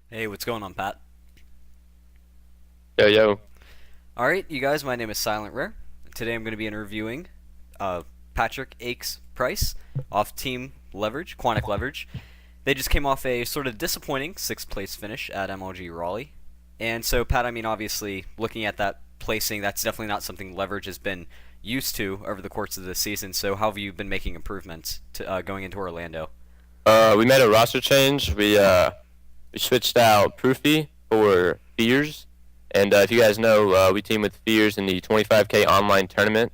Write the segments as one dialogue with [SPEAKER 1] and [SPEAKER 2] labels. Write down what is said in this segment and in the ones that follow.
[SPEAKER 1] Hey, what's going on, Pat?
[SPEAKER 2] Yo, yo.
[SPEAKER 1] Alright, you guys, my name is SilentRare. Today I'm going to be interviewing Patrick Aches Price off Team Leverage, Quantic Leverage. They just came off a sort of disappointing sixth place finish at MLG Raleigh. And so, Pat, I mean, obviously, looking at that placing, that's definitely not something Leverage has been used to over the course of the season. So, how have you been making improvements to going into Orlando?
[SPEAKER 2] We made a roster change. We switched out Proofy for Fears, and if you guys know, we teamed with Fears in the 25K online tournament,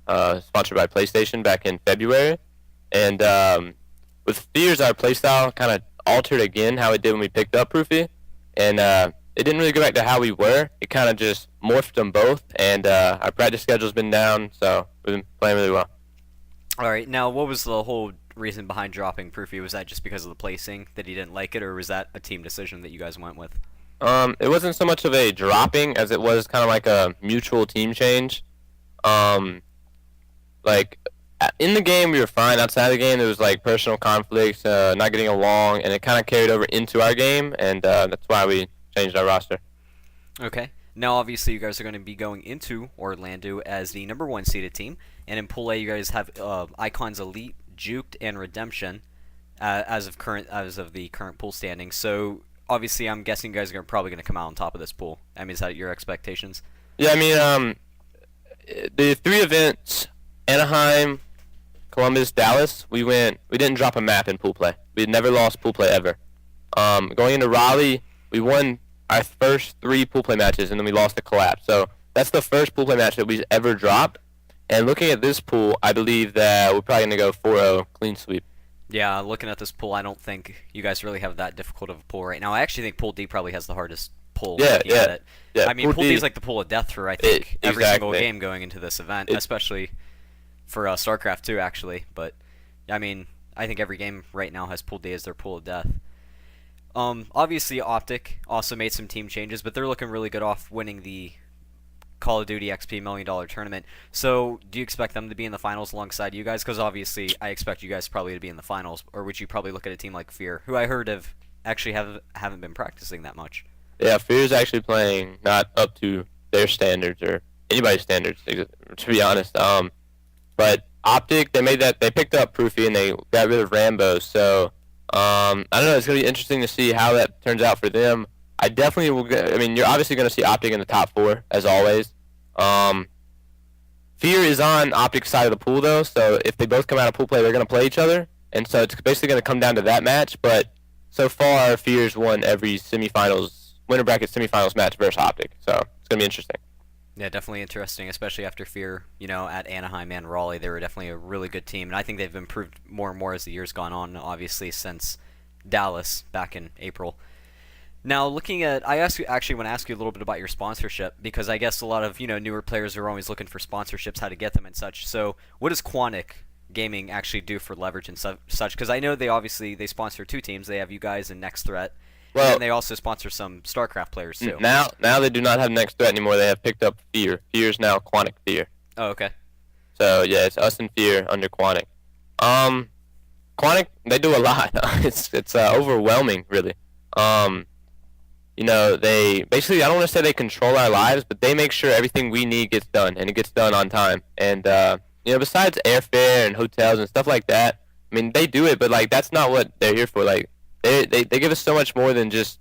[SPEAKER 2] sponsored by PlayStation back in February. And with Fears, our playstyle kind of altered again how it did when we picked up Proofy, and it didn't really go back to how we were. It kind of just morphed them both, and our practice schedule's been down, so we've been playing really well.
[SPEAKER 1] Alright, now, what was the whole reason behind dropping Proofy? Was that just because of the placing that he didn't like it, or was that a team decision that you guys went with?
[SPEAKER 2] It wasn't so much of a dropping as it was kind of like a mutual team change. Um, like in the game we were fine. Outside the game there was like personal conflicts, not getting along, and it kind of carried over into our game, and that's why we changed our roster.
[SPEAKER 1] Okay. Now, obviously, you guys are going to be going into Orlando as the number one seeded team, and in Pool A, you guys have Icons Elite, Juked, and Redemption as of the current pool standing. So, obviously, I'm guessing you guys are probably going to come out on top of this pool. I mean, is that your expectations?
[SPEAKER 2] Yeah, I mean, the three events: Anaheim, Columbus, Dallas. We didn't drop a map in pool play. We had never lost pool play ever. Going into Raleigh, we won our first three pool play matches, and then we lost the collapse. So that's the first pool play match that we've ever dropped. And looking at this pool, I believe that we're probably going to go 4-0 clean sweep.
[SPEAKER 1] Yeah, looking at this pool, I don't think you guys really have that difficult of a pool right now. I actually think Pool D probably has the hardest pool
[SPEAKER 2] Yeah,
[SPEAKER 1] looking at
[SPEAKER 2] yeah,
[SPEAKER 1] it.
[SPEAKER 2] yeah.
[SPEAKER 1] I mean,
[SPEAKER 2] Pool
[SPEAKER 1] Pool D is
[SPEAKER 2] D,
[SPEAKER 1] like the pool of death for, I think, every single
[SPEAKER 2] exactly.
[SPEAKER 1] game going into this event,
[SPEAKER 2] It,
[SPEAKER 1] especially for StarCraft 2, actually. But I mean, I think every game right now has Pool D as their pool of death. Obviously, Optic also made some team changes, but they're looking really good off winning the Call of Duty XP $1 million tournament. So, do you expect them to be in the finals alongside you guys? Because obviously, I expect you guys probably to be in the finals. Or would you probably look at a team like Fear, who I heard have actually haven't been practicing that much?
[SPEAKER 2] yeah, Fear's actually playing not up to their standards or anybody's standards, to be honest. But Optic, they picked up Proofy and they got rid of Rambo. So I don't know. It's gonna be interesting to see how that turns out for them. I definitely will. I mean, you're obviously gonna see Optic in the top four as always. Um, Fear is on Optic's side of the pool though, so if they both come out of pool play, they're gonna play each other, and so it's basically gonna come down to that match. But so far, Fear's won every semifinals, winner bracket semifinals match versus Optic, so it's gonna be interesting.
[SPEAKER 1] Yeah, definitely interesting, especially after Fear, at Anaheim and Raleigh. They were definitely a really good team, and I think they've improved more and more as the years gone on, obviously, since Dallas back in April. Now, looking at, actually want to ask you a little bit about your sponsorship because I guess a lot of newer players are always looking for sponsorships, how to get them and such. So, what does Quantic Gaming actually do for leverage and such? Because I know they sponsor two teams. They have you guys and Next Threat, and then
[SPEAKER 2] Well,
[SPEAKER 1] they also sponsor some StarCraft players too.
[SPEAKER 2] now they do not have Next Threat anymore. They have picked up Fear. Fear is now Quantic Fear.
[SPEAKER 1] Oh, okay.
[SPEAKER 2] So yeah, it's us and Fear under Quantic. Um, Quantic, they do a lot. It's overwhelming, really. Um, they basically, I don't want to say they control our lives, but they make sure everything we need gets done, and it gets done on time. And besides airfare and hotels and stuff like that, I mean, they do it, but like that's not what they're here for. Like they give us so much more than just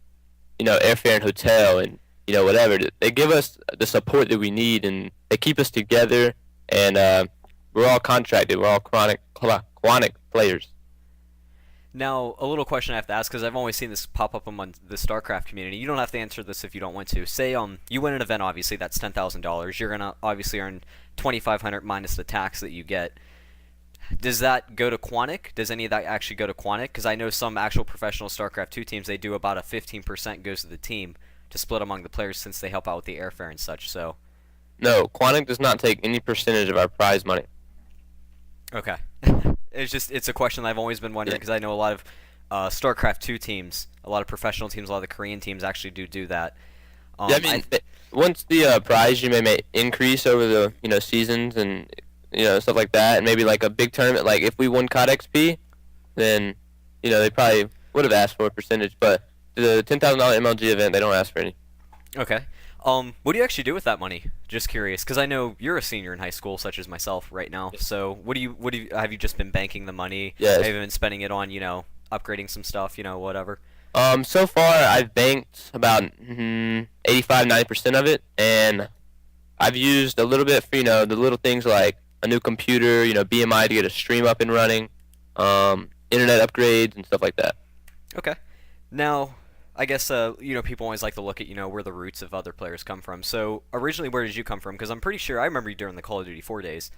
[SPEAKER 2] airfare and hotel and whatever. They give us the support that we need, and they keep us together. And we're all contracted. We're all Quantic players.
[SPEAKER 1] Now, a little question I have to ask because I've always seen this pop up among the StarCraft community. You don't have to answer this if you don't want to. Say, you win an event, obviously that's $10,000. You're gonna obviously earn 2,500 minus the tax that you get. Does that go to Quantic? Does any of that actually go to Quantic? Because I know some actual professional StarCraft 2 teams, they do about a 15% goes to the team to split among the players since they help out with the airfare and such. So,
[SPEAKER 2] No, Quantic does not take any percentage of our prize money.
[SPEAKER 1] okay. It's a question that I've always been wondering
[SPEAKER 2] Yeah.
[SPEAKER 1] because I know a lot of StarCraft 2 teams, a lot of professional teams, a lot of the Korean teams actually do that.
[SPEAKER 2] Yeah, I
[SPEAKER 1] I
[SPEAKER 2] mean, once the prize you may increase over the seasons and stuff like that, and maybe like a big tournament, like if we won COD XP, then they probably would have asked for a percentage. But the $10,000 MLG event, they don't ask for any.
[SPEAKER 1] Okay. What do you actually do with that money? Just curious, because I know you're a senior in high school, such as myself right now. So have you just been banking the money?
[SPEAKER 2] Yes.
[SPEAKER 1] Have you been spending it on, upgrading some stuff, whatever?
[SPEAKER 2] So far I've banked about 85, 90% of it, and I've used a little bit for, the little things like a new computer, BMI to get a stream up and running, internet upgrades and stuff like that.
[SPEAKER 1] Okay. Now, I guess people always like to look at where the roots of other players come from. So originally, where did you come from? Because I'm pretty sure I remember you during the Call of Duty 4 days,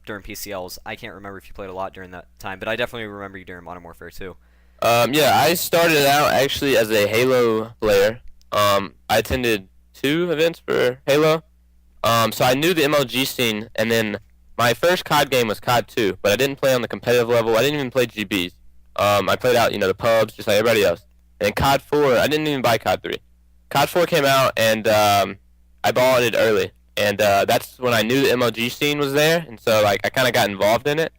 [SPEAKER 1] during PCLs. I can't remember if you played a lot during that time, but I definitely remember you during Modern Warfare 2.
[SPEAKER 2] Yeah, I started out actually as a Halo player. I attended 2 events for Halo. So I knew the MLG scene, and then my first COD game was COD 2, but I didn't play on the competitive level. I didn't even play GBs. I played out, the pubs, just like everybody else. And COD 4, I didn't even buy COD 3. COD 4 came out, and I bought it early. And that's when I knew the MLG scene was there, and so I kind of got involved in it.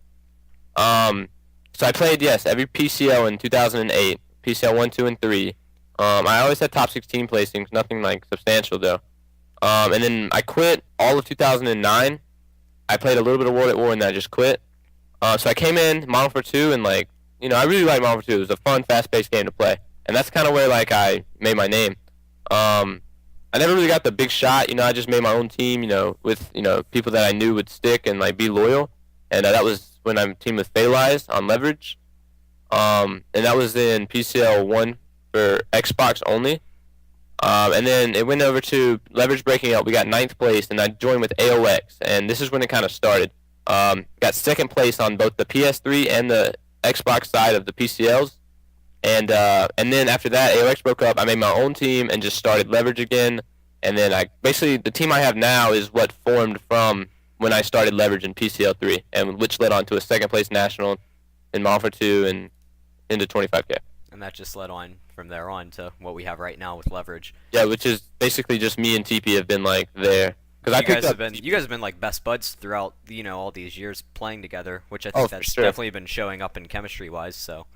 [SPEAKER 2] So I played, yes, every PCL in 2008, PCL 1, 2, and 3. I always had top 16 placings, nothing substantial though. And then I quit all of 2009. I played a little bit of World at War, and then I just quit. So I came in Modern Warfare 2, and I really liked Modern Warfare 2. It was a fun, fast-paced game to play. And that's kind of where I made my name. I never really got the big shot. I just made my own team. With people that I knew would stick and be loyal. And that was when I teamed with Phalize on Leverage. And that was in PCL 1 for Xbox only. And then it went over to Leverage breaking out. We got 9th place, and I joined with AOX. And this is when it kind of started. Got 2nd place on both the PS3 and the Xbox side of the PCLs. And then after that, AOX broke up. I made my own team and just started Leverage again. And then the team I have now is what formed from when I started Leverage in PCL 3, and which led on to a 2nd place national in Modern Warfare 2 and into 25K.
[SPEAKER 1] And that just led on from there on to what we have right now with Leverage.
[SPEAKER 2] Yeah, which is basically just me and TP have been there.
[SPEAKER 1] Because you guys have been best buds throughout all these years playing together, which I think that's definitely been showing up in chemistry wise. So.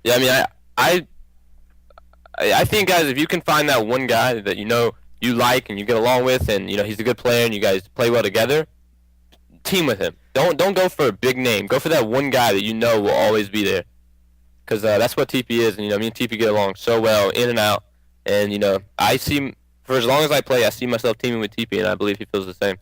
[SPEAKER 2] Yeah, I think, guys, if you can find that one guy that you like and you get along with, and he's a good player and you guys play well together, team with him. Don't go for a big name. Go for that one guy that will always be there. Because that's what TP is, and me and TP get along so well, in and out. And I see, for as long as I play, I see myself teaming with TP, and I believe he feels the same.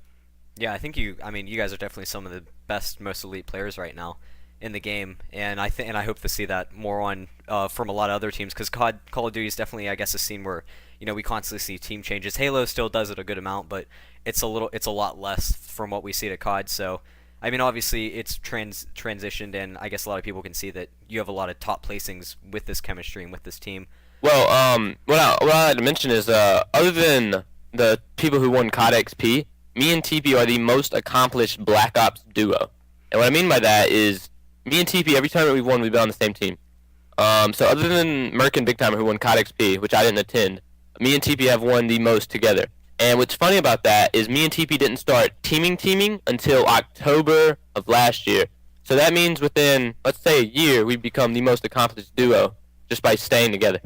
[SPEAKER 1] Yeah, I think you guys are definitely some of the best, most elite players right now in the game, and I hope to see that more on from a lot of other teams, because Call of Duty is definitely, I guess, a scene where we constantly see team changes. Halo still does it a good amount, but it's a lot less from what we see at COD. So obviously it's transitioned, and I guess a lot of people can see that you have a lot of top placings with this chemistry and with this team.
[SPEAKER 2] Well, what I like to mention is other than the people who won COD XP, me and TP are the most accomplished Black Ops duo. And what I mean by that is, me and TP, every time that we've won, we've been on the same team. So other than Merc and Big Timer, who won COD XP, which I didn't attend, me and TP have won the most together. And what's funny about that is me and TP didn't start teaming until October of last year. So that means within, let's say, a year, we've become the most accomplished duo just by staying together.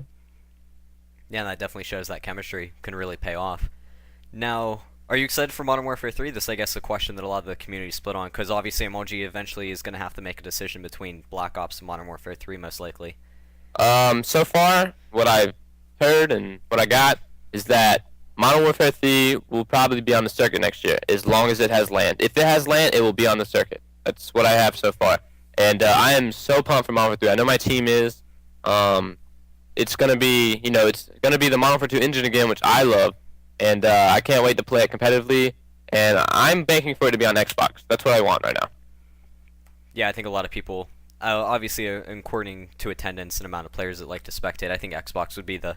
[SPEAKER 1] Yeah, and that definitely shows that chemistry can really pay off. Now, are you excited for Modern Warfare 3? This, I guess, is a question that a lot of the community split on, because obviously MLG eventually is going to have to make a decision between Black Ops and Modern Warfare 3, most likely.
[SPEAKER 2] So far, what I've heard and what I got is that Modern Warfare 3 will probably be on the circuit next year, as long as it has land. If it has land, it will be on the circuit. That's what I have so far. And I am so pumped for Modern Warfare 3. I know my team is. It's going to be, it's going to be the Modern Warfare 2 engine again, which I love. And I can't wait to play it competitively. And I'm banking for it to be on Xbox. That's what I want right now.
[SPEAKER 1] Yeah, I think a lot of people, obviously, according to attendance and amount of players that like to spectate, I think Xbox would be the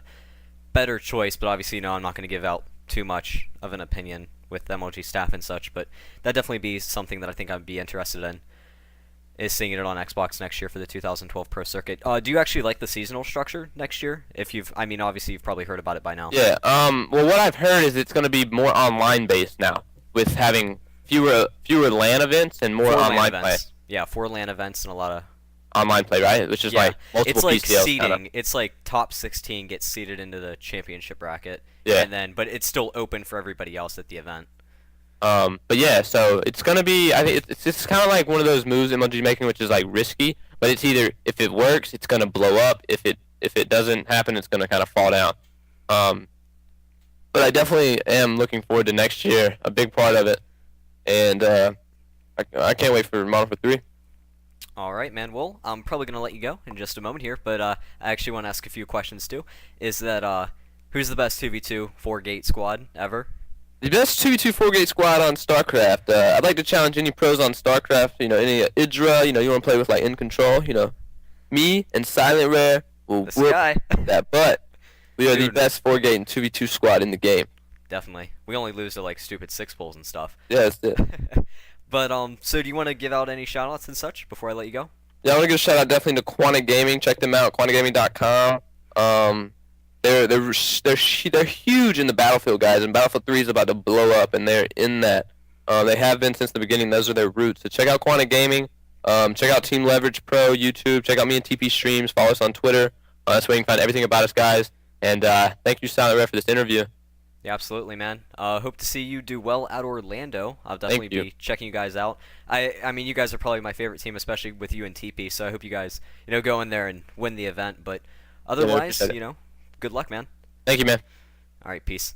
[SPEAKER 1] better choice. But obviously, I'm not going to give out too much of an opinion with MLG staff and such. But that'd definitely be something that I think I'd be interested in, is seeing it on Xbox next year for the 2012 Pro Circuit. Do you actually like the seasonal structure next year? Obviously you've probably heard about it by now.
[SPEAKER 2] Yeah. Well, what I've heard is it's going to be more online based now, with having fewer LAN events and more online play.
[SPEAKER 1] Yeah, 4 LAN events and a lot of.
[SPEAKER 2] online play, right? Which is
[SPEAKER 1] Yeah,
[SPEAKER 2] like multiple
[SPEAKER 1] it's like
[SPEAKER 2] PCLs.
[SPEAKER 1] seeding. It's like top 16 gets seeded into the championship bracket,
[SPEAKER 2] Yeah.
[SPEAKER 1] and then but it's still open for everybody else at the event.
[SPEAKER 2] But yeah, so it's gonna be. I think it's kind of like one of those moves MLG's making, which is like risky. But it's either if it works, it's gonna blow up. If it doesn't happen, it's gonna kind of fall down. Um, but I definitely am looking forward to next year, a big part of it, and I can't wait for Modern Warfare 3.
[SPEAKER 1] All right, man. Well, I'm probably gonna let you go in just a moment here, but I actually want to ask a few questions too. Is that who's the best 2v2 4-gate squad ever?
[SPEAKER 2] The best 2v2 4-gate squad on StarCraft. I'd like to challenge any pros on StarCraft. You know, any Idra. You know, you want to play with like In Control. You know, me and SilentRare will
[SPEAKER 1] This
[SPEAKER 2] whoop
[SPEAKER 1] guy.
[SPEAKER 2] that butt. We are the
[SPEAKER 1] Dude.
[SPEAKER 2] best 4-gate and 2v2 squad in the game.
[SPEAKER 1] Definitely. We only lose to like stupid 6-pulls and stuff.
[SPEAKER 2] Yeah, that's it.
[SPEAKER 1] But so do you want to give out any shoutouts and such before I let you go?
[SPEAKER 2] Yeah, I want to give a shout out definitely to Quantic Gaming. Check them out, quanticgaming.com. They're huge in the Battlefield, guys, and Battlefield 3 is about to blow up, and they're in that. They have been since the beginning. Those are their roots. So check out Quantic Gaming. Check out Team Leverage Pro YouTube. Check out me and TP Streams. Follow us on Twitter. That's where you can find everything about us, guys. And thank you, SilentRare, for this interview.
[SPEAKER 1] Yeah, absolutely, man. Hope to see you do well out Orlando. I'll definitely be checking you guys out. I mean, you guys are probably my favorite team, especially with you and TP. So I hope you guys, go in there and win the event. But otherwise, good luck, man.
[SPEAKER 2] Thank you, man.
[SPEAKER 1] All right, peace.